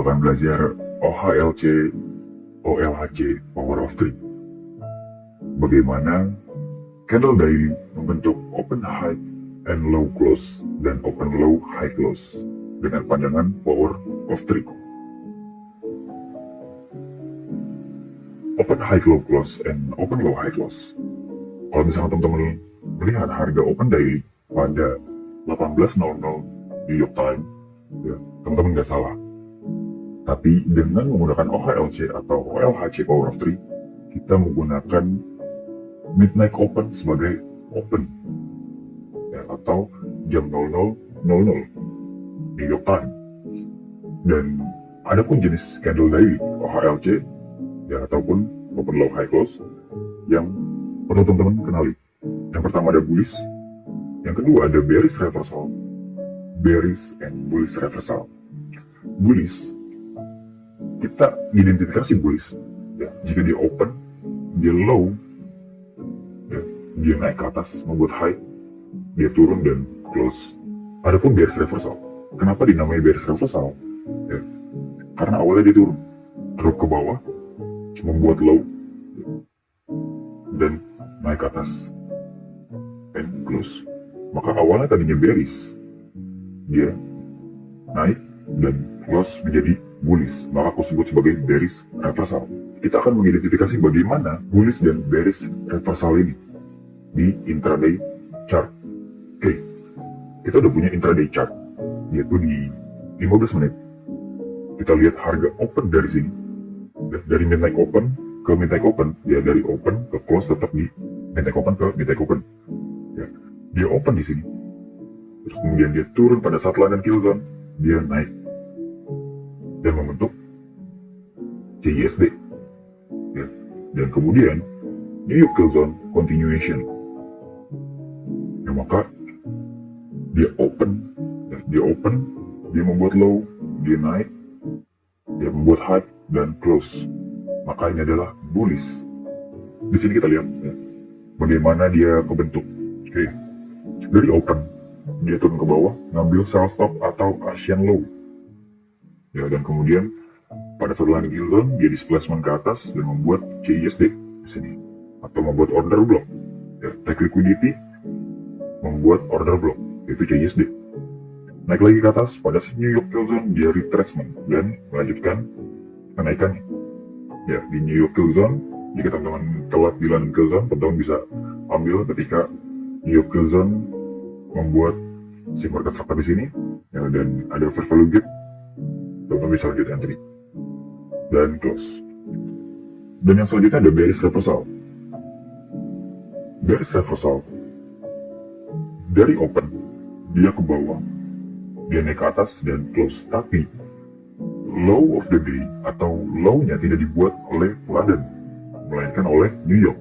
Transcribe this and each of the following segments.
akan belajar OHLC, OLHC, Power of Three. Bagaimana candle daily membentuk open high and low close dan open low high close dengan panjangan Power of Three. Open high low close and open low high close. Kalau misalnya teman-teman melihat harga open daily pada 18.00 New York time, ya, teman-teman nggak salah. Tapi dengan menggunakan OHLC atau OLHC Power of Three, kita menggunakan midnight open sebagai open, ya, atau jam 00.00 New York time. Dan ada pun jenis candle daily OHLC, ya, ataupun open low high close yang perlu teman-teman kenali. Yang pertama ada bullish, yang kedua ada bearish reversal, bearish and bullish reversal. Bullish, kita identifikasi bullish, ya, jika dia open, dia low, ya, dia naik ke atas membuat high, dia turun dan close. Adapun bearish reversal, kenapa dinamai bearish reversal? Ya, karena awalnya dia turun, drop ke bawah, membuat low, dan naik ke atas and close. Maka awalnya tadinya bearish, dia naik dan close menjadi bullish, maka aku sebut sebagai bearish reversal. Kita akan mengidentifikasi bagaimana bullish dan bearish reversal ini di intraday chart. Oke, kita udah punya intraday chart, yaitu di 15 menit. Kita lihat harga open dari sini, dari midnight open ke midnight open, ya, dari open ke close tetap di midnight open ke midnight open, ya. Dia open di sini, terus kemudian dia turun pada saat London kill zone, dia naik dan membentuk CISD, ya. Dan kemudian New York kill zone continuation, ya, maka dia open, ya, dia membuat low, dia naik, dia membuat high dan close. Maka ini adalah bullish. Di sini kita lihat, ya, bagaimana dia kebentuk. Oke, dari open dia turun ke bawah, ngambil sell stop atau Asian low, ya, dan kemudian pada saat London kill zone dia displacement ke atas dan membuat CISD di sini, atau membuat order block, ya, take liquidity, membuat order block, yaitu CISD. Naik lagi ke atas pada New York kill zone, dia retracement dan melanjutkan kenaikannya. Ya, di New York kill zone, jika teman-teman telat di London kill zone, teman-teman bisa ambil ketika New York kill zone membuat si market structure di sini, ya, dan ada fair value gap, teman-teman bisa lanjut entry dan close. Dan yang selanjutnya ada bearish reversal. Bearish reversal dari open dia ke bawah, dia naik ke atas dan close, tapi low of the day atau low-nya tidak dibuat oleh London, melainkan oleh New York.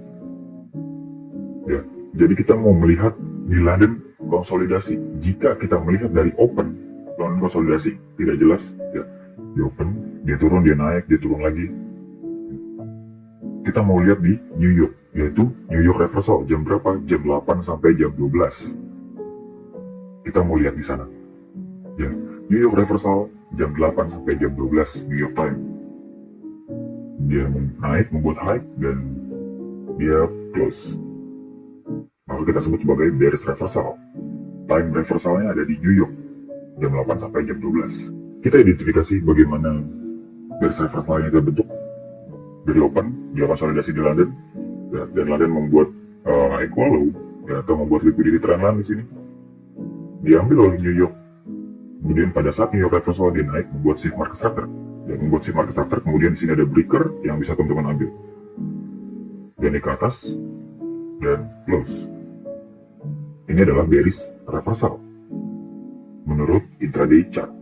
Ya, jadi kita mau melihat di London konsolidasi. Jika kita melihat dari open, London konsolidasi tidak jelas, ya, di open dia turun, dia naik, dia turun lagi. Kita mau lihat di New York, yaitu New York reversal jam berapa? Jam 8 sampai jam 12. Kita mau lihat di sana. Ya, New York reversal jam 8 sampai jam 12 New York time. Dia naik, membuat high, dan dia close. Maka kita sebut sebagai bearish reversal. Time reversalnya ada di New York, jam 8 sampai jam 12. Kita identifikasi bagaimana bearish reversalnya terbentuk. Dari open, dia konsolidasi di London, ya, dan London membuat equal low, ya, atau membuat liquidity trendline di sini. Diambil oleh New York. Kemudian pada saat New York reversal dia naik, membuat shift market structure, dan membuat shift market structure. Kemudian di sini ada breaker yang bisa teman-teman ambil. Dia naik ke atas dan close. Ini adalah bearish reversal menurut intraday chart.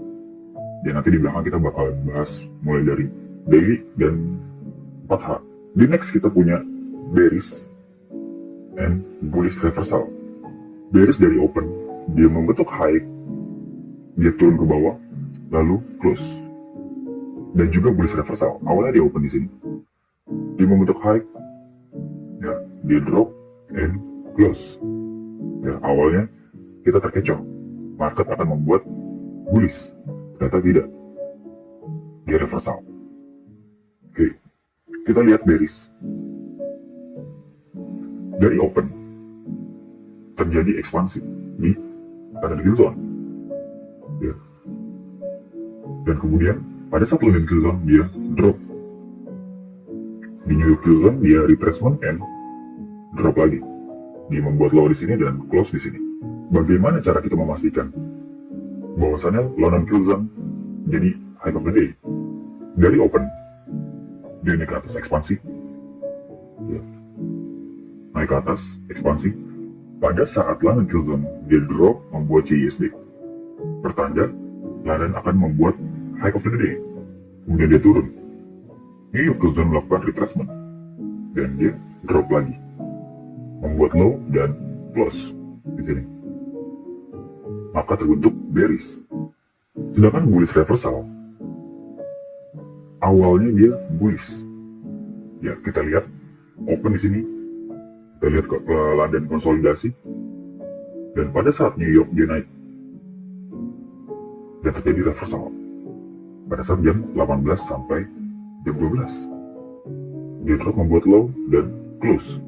Dan nanti di belakang kita bakal bahas mulai dari daily dan 4H. Di next kita punya bearish and bullish reversal. Bearish dari open, dia membentuk high, dia turun ke bawah, lalu close. Dan juga bullish reversal, awalnya dia open di sini, dia membentuk high, ya, dia drop and close. Ya, awalnya kita terkecoh, market akan membuat bullish, ternyata tidak. dia reversal. Oke, kita lihat bearish. Dari open terjadi ekspansi di London Kill Zone, ya. Dan kemudian pada saat London Kill Zone dia drop. Di New York Kill Zone dia retracement and drop lagi. Dia membuat low di sini dan close di sini. Bagaimana cara kita memastikan bahwasannya London Kill Zone jadi high of the day? Dari open dia naik ke atas ekspansi, ya. Naik ke atas ekspansi. Pada saat London Kill Zone dia drop membuat CISD, pertanda London akan membuat high of the day. Kemudian dia turun. New York Kill Zone melakukan retracement dan dia drop lagi, membuat low dan close di sini. Maka terbentuk bearish. Sedangkan bullish reversal awalnya dia bullish. Ya, kita lihat open di sini. Kita lihat ke London konsolidasi. Dan pada saat New York dia naik dan terjadi reversal pada saat jam 18 sampai jam 12. Dia drop membuat low dan close.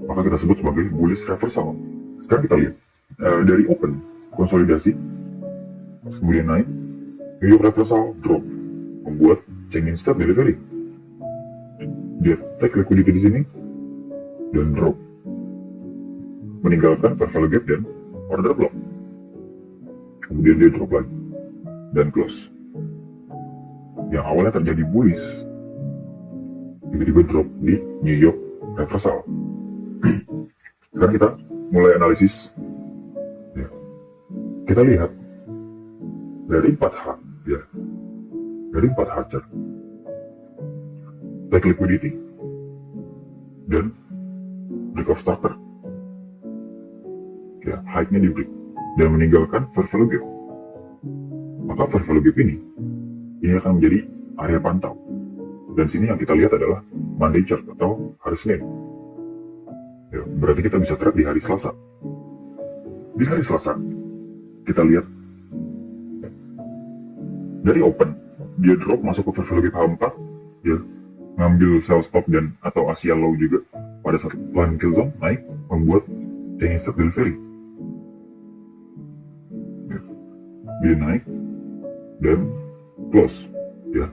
Maka kita sebut sebagai bullish reversal. Sekarang kita lihat dari open konsolidasi, kemudian naik, New York reversal drop membuat changing step delivery. Dia take liquidity di sini dan drop, meninggalkan fair value gap dan order block. Kemudian dia drop lagi dan close. Yang awalnya terjadi bullish tiba-tiba drop di New York reversal. Sekarang kita mulai analisis, ya. Kita lihat dari 4H, ya. Dari 4H chart, take liquidity dan break of starter, ya, high-nya di break dan meninggalkan fair value gap. Maka fair value gap ini akan menjadi area pantau. Dan sini yang kita lihat adalah Monday chart atau hari Senin. Ya, berarti kita bisa trade di hari Selasa. Di hari Selasa kita lihat, ya, dari open dia drop masuk ke fair value gap H4, ya, ngambil sell stop dan atau Asia low juga. Pada saat line kill zone naik membuat changing step delivery, ya. Dia naik dan close, ya,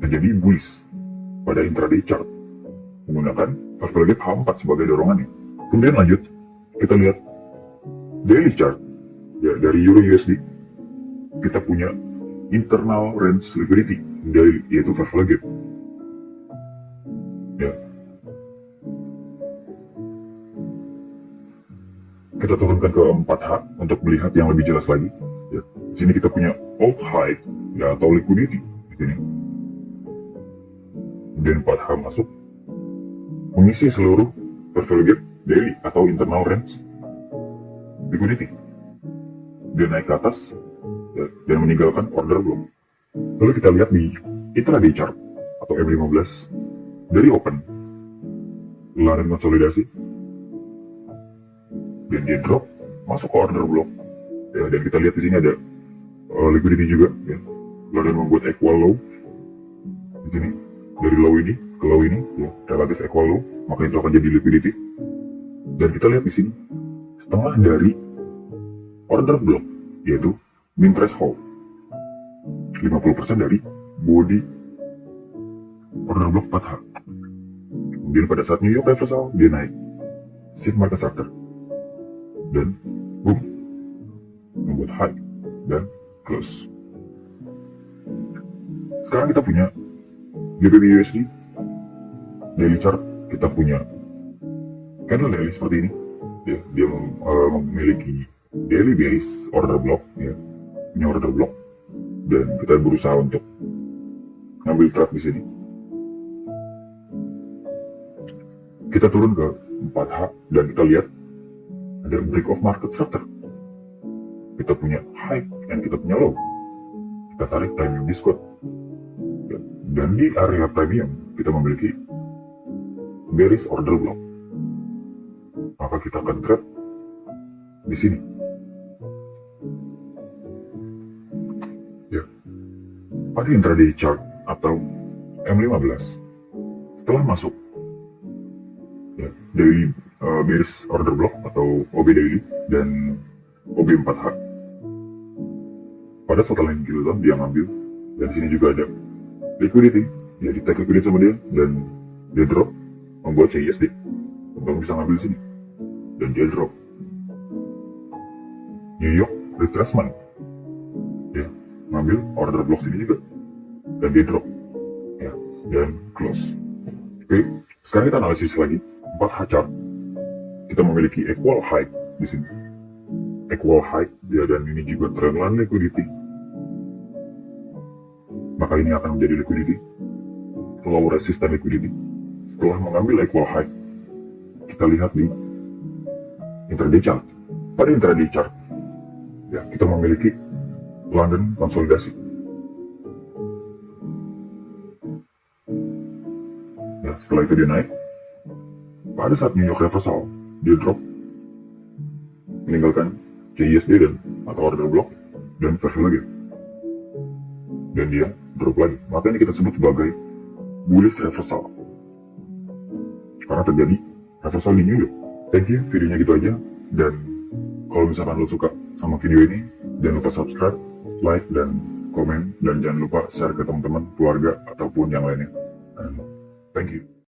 terjadi bullish pada intraday chart menggunakan fair value gap H4 sebagai dorongannya. Kemudian lanjut kita lihat daily chart, ya, dari Euro USD. Kita punya internal range liquidity dari yaitu fair value gap, ya. Kita turunkan ke 4H untuk melihat yang lebih jelas lagi, ya. Di sini kita punya all high, ya, atau liquidity di sini. Kemudian 4H masuk mengisi seluruh fair value gap daily atau internal range liquidity. Dia naik ke atas, ya, dan meninggalkan order block. Lalu kita lihat di intraday chart atau M15 dari open London konsolidasi dan dia drop masuk ke order block, ya, dan kita lihat di sini ada liquidity juga, ya. London membuat equal low di sini dari low ini ke low ini, ya, relatif equal low, maka itu akan jadi liquidity. Dan kita lihat di sini setengah dari order block, yaitu min threshold, 50% dari body order block 4H. Kemudian pada saat New York reversal dia naik shift market structure dan boom, membuat high dan close. Sekarang kita punya GBP USD daily chart. Kita punya candle daily seperti ini, ya. Dia memiliki daily bearish order block, ya, punya order block, dan kita berusaha untuk ngambil trade di sini. Kita turun ke 4H dan kita lihat ada break of market structure. Kita punya high dan kita punya low. Kita tarik premium discount, ya. Dan di area premium kita memiliki bearish order block. Maka kita akan trade di sini, ya. pada intraday chart atau M15. Setelah masuk ya, daily bearish order block atau OB daily dan OB 4H, pada saat line kill zone dia ngambil, dan sini juga ada liquidity, ya di take liquidity sama dia, dan dia drop membuat CISD untuk bisa ngambil sini, dan dia drop. New York retracement, ya ngambil order block sini juga, dan dia drop, ya dan close. Oke, sekarang kita analisis lagi 4H chart. Kita memiliki equal high di sini, equal high, ya, dan ini juga trendline liquidity. Maka ini akan menjadi liquidity, low resistance liquidity. Setelah mengambil equal high, kita lihat di intraday chart. Pada intraday chart, ya kita memiliki London konsolidasi. Ya, setelah itu dia naik. Pada saat New York reversal, dia drop, meninggalkan CISD dan atau order block, dan reversal lagi, dan dia drop lagi. Maka ini kita sebut sebagai bullish reversal, karena terjadi reversal di New York. Thank you, videonya gitu aja. Dan kalau misalkan lo suka sama video ini, jangan lupa subscribe, like, dan komen, dan jangan lupa share ke teman-teman, keluarga, ataupun yang lainnya. And thank you.